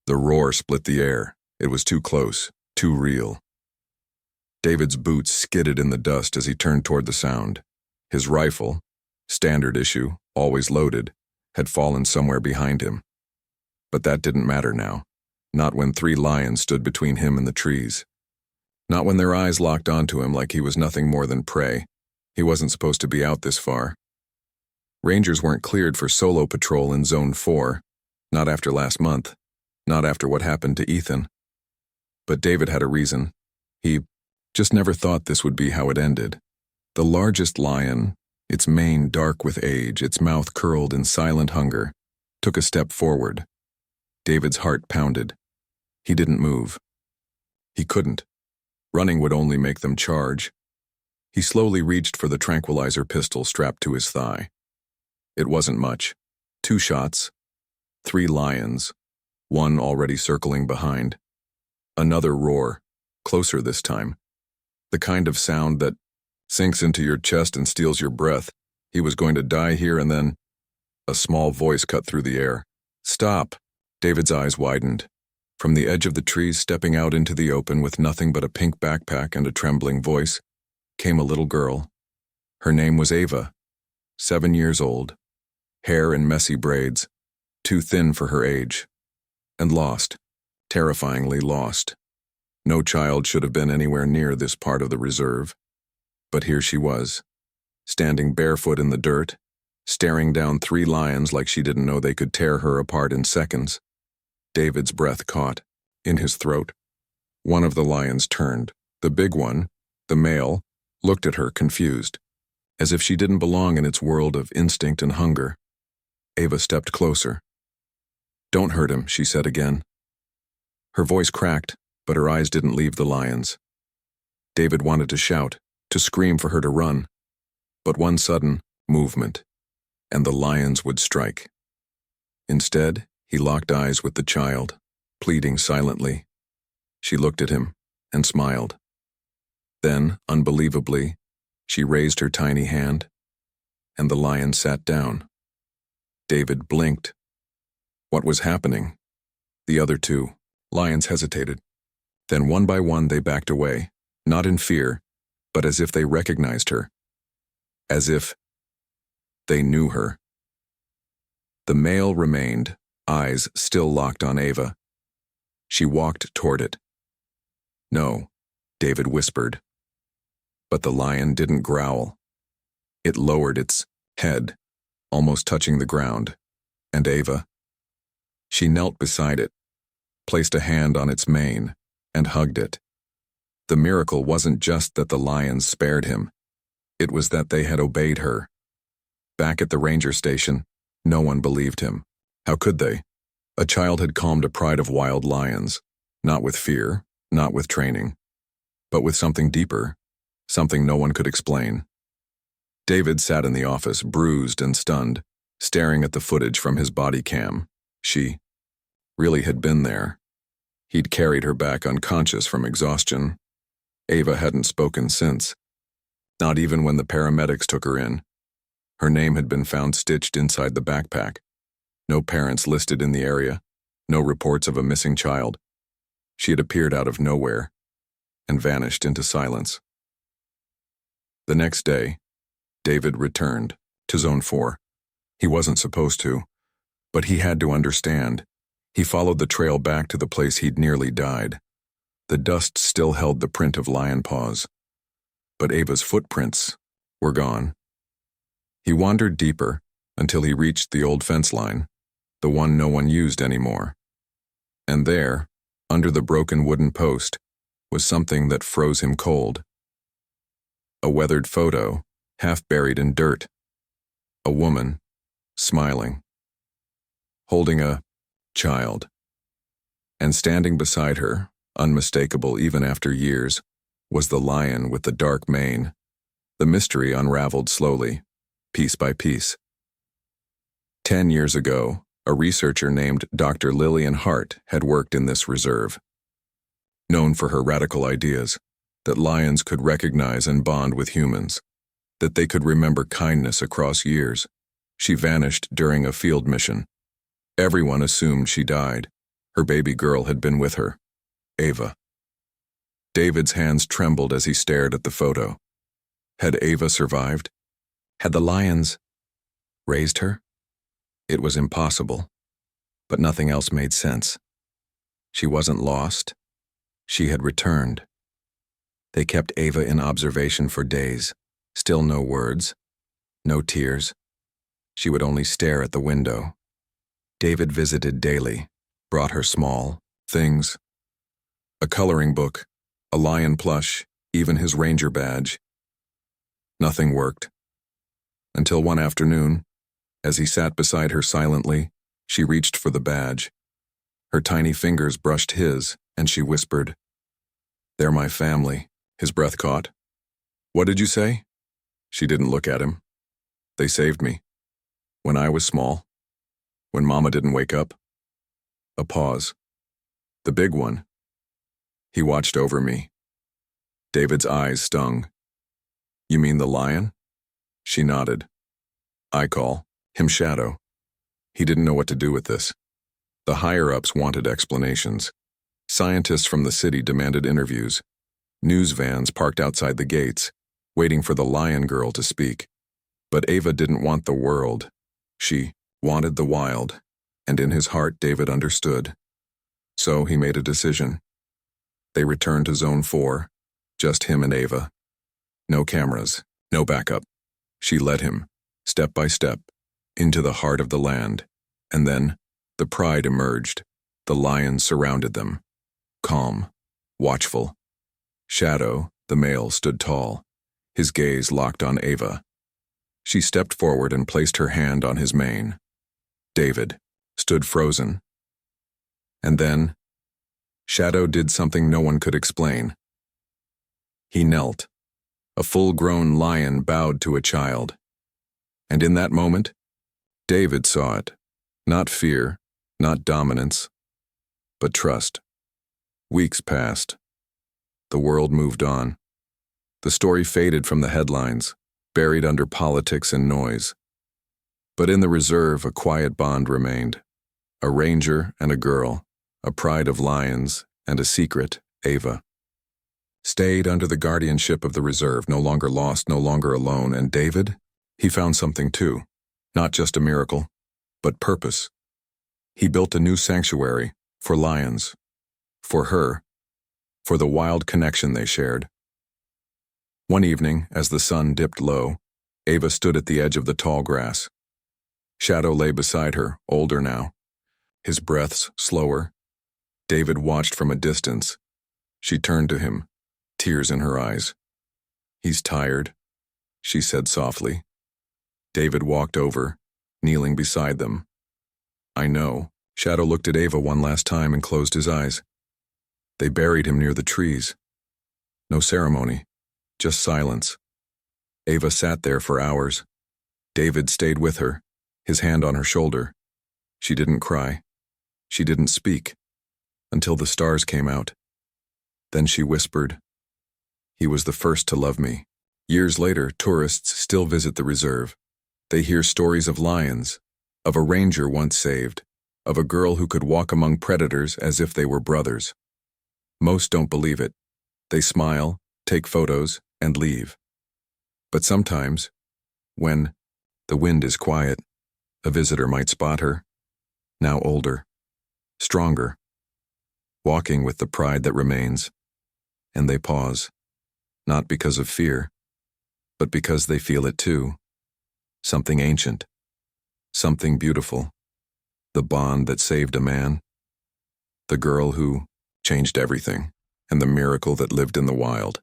The roar split the air. It was too close, too real. David's boots skidded in the dust as he turned toward the sound. His rifle, standard issue, always loaded, had fallen somewhere behind him. But that didn't matter now. Not when 3 lions stood between him and the trees. Not when their eyes locked onto him like he was nothing more than prey. He wasn't supposed to be out this far. Rangers weren't cleared for solo patrol in Zone 4, not after last month, not after what happened to Ethan. But David had a reason. He just never thought this would be how it ended. The largest lion, its mane dark with age, its mouth curled in silent hunger, took a step forward. David's heart pounded. He didn't move. He couldn't. Running would only make them charge. He slowly reached for the tranquilizer pistol strapped to his thigh. It wasn't much. 2 shots. 3 lions. 1 already circling behind. Another roar, closer this time. The kind of sound that sinks into your chest and steals your breath. He was going to die here, and then a small voice cut through the air. "Stop!" David's eyes widened. From the edge of the trees, stepping out into the open with nothing but a pink backpack and a trembling voice, came a little girl. Her name was Ava, 7 years old, hair in messy braids, too thin for her age, and lost, terrifyingly lost. No child should have been anywhere near this part of the reserve. But here she was, standing barefoot in the dirt, staring down 3 lions like she didn't know they could tear her apart in seconds. David's breath caught in his throat. One of the lions turned. The big one, the male, looked at her confused, as if she didn't belong in its world of instinct and hunger. Ava stepped closer. "Don't hurt him," she said again. Her voice cracked, but her eyes didn't leave the lions. David wanted to shout, to scream for her to run, but one sudden movement, and the lions would strike. Instead, he locked eyes with the child, pleading silently. She looked at him and smiled. Then, unbelievably, she raised her tiny hand, and the lion sat down. David blinked. What was happening? The other 2 lions hesitated. Then one by one they backed away, not in fear, but as if they recognized her. As if they knew her. The male remained, eyes still locked on Ava. She walked toward it. "No," David whispered. But the lion didn't growl. It lowered its head, almost touching the ground, and Ava. She knelt beside it, placed a hand on its mane, and hugged it. The miracle wasn't just that the lions spared him. It was that they had obeyed her. Back at the ranger station, no one believed him. How could they? A child had calmed a pride of wild lions, not with fear, not with training, but with something deeper, something no one could explain. David sat in the office, bruised and stunned, staring at the footage from his body cam. She really had been there. He'd carried her back unconscious from exhaustion. Ava hadn't spoken since, not even when the paramedics took her in. Her name had been found stitched inside the backpack. No parents listed in the area, no reports of a missing child. She had appeared out of nowhere and vanished into silence. The next day, David returned to Zone 4. He wasn't supposed to, but he had to understand. He followed the trail back to the place he'd nearly died. The dust still held the print of lion paws, but Ava's footprints were gone. He wandered deeper until he reached the old fence line, the one no one used anymore. And there, under the broken wooden post, was something that froze him cold. A weathered photo, half buried in dirt. A woman, smiling, holding a child. And standing beside her, unmistakable even after years, was the lion with the dark mane. The mystery unraveled slowly, piece by piece. 10 years ago, a researcher named Dr. Lillian Hart had worked in this reserve. Known for her radical ideas, that lions could recognize and bond with humans, that they could remember kindness across years, she vanished during a field mission. Everyone assumed she died. Her baby girl had been with her, Ava. David's hands trembled as he stared at the photo. Had Ava survived? Had the lions raised her? It was impossible, but nothing else made sense. She wasn't lost. She had returned. They kept Ava in observation for days. Still no words, no tears. She would only stare at the window. David visited daily, brought her small things. A coloring book, a lion plush, even his ranger badge. Nothing worked. Until one afternoon, as he sat beside her silently, she reached for the badge. Her tiny fingers brushed his, and she whispered, "They're my family." His breath caught. "What did you say?" She didn't look at him. "They saved me. When I was small. When Mama didn't wake up." A pause. "The big one." He watched over me. David's eyes stung. "You mean the lion?" She nodded. "I call him Shadow." He didn't know what to do with this. The higher-ups wanted explanations. Scientists from the city demanded interviews. News vans parked outside the gates, waiting for the lion girl to speak. But Ava didn't want the world. She wanted the wild, and in his heart David understood. So he made a decision. They returned to Zone 4, just him and Ava. No cameras, no backup. She led him, step by step, into the heart of the land, and then the pride emerged. The lions surrounded them, calm, watchful. Shadow, the male, stood tall, his gaze locked on Ava. She stepped forward and placed her hand on his mane. David stood frozen. And then, Shadow did something no one could explain. He knelt. A full-grown lion bowed to a child. And in that moment, David saw it. Not fear, not dominance, but trust. Weeks passed. The world moved on. The story faded from the headlines, buried under politics and noise. But in the reserve, a quiet bond remained. A ranger and a girl, a pride of lions, and a secret, Ava. Stayed under the guardianship of the reserve, no longer lost, no longer alone. And David? He found something too. Not just a miracle, but purpose. He built a new sanctuary for lions, for her, for the wild connection they shared. One evening, as the sun dipped low, Ava stood at the edge of the tall grass. Shadow lay beside her, older now, his breaths slower. David watched from a distance. She turned to him, tears in her eyes. "He's tired," she said softly. David walked over, kneeling beside them. "I know." Shadow looked at Ava one last time and closed his eyes. They buried him near the trees. No ceremony, just silence. Ava sat there for hours. David stayed with her, his hand on her shoulder. She didn't cry. She didn't speak, until the stars came out. Then she whispered, "He was the first to love me." Years later, tourists still visit the reserve. They hear stories of lions, of a ranger once saved, of a girl who could walk among predators as if they were brothers. Most don't believe it. They smile, take photos, and leave. But sometimes, when the wind is quiet, a visitor might spot her, now older, stronger, walking with the pride that remains, and they pause, not because of fear, but because they feel it too. Something ancient, something beautiful, the bond that saved a man, the girl who changed everything, and the miracle that lived in the wild.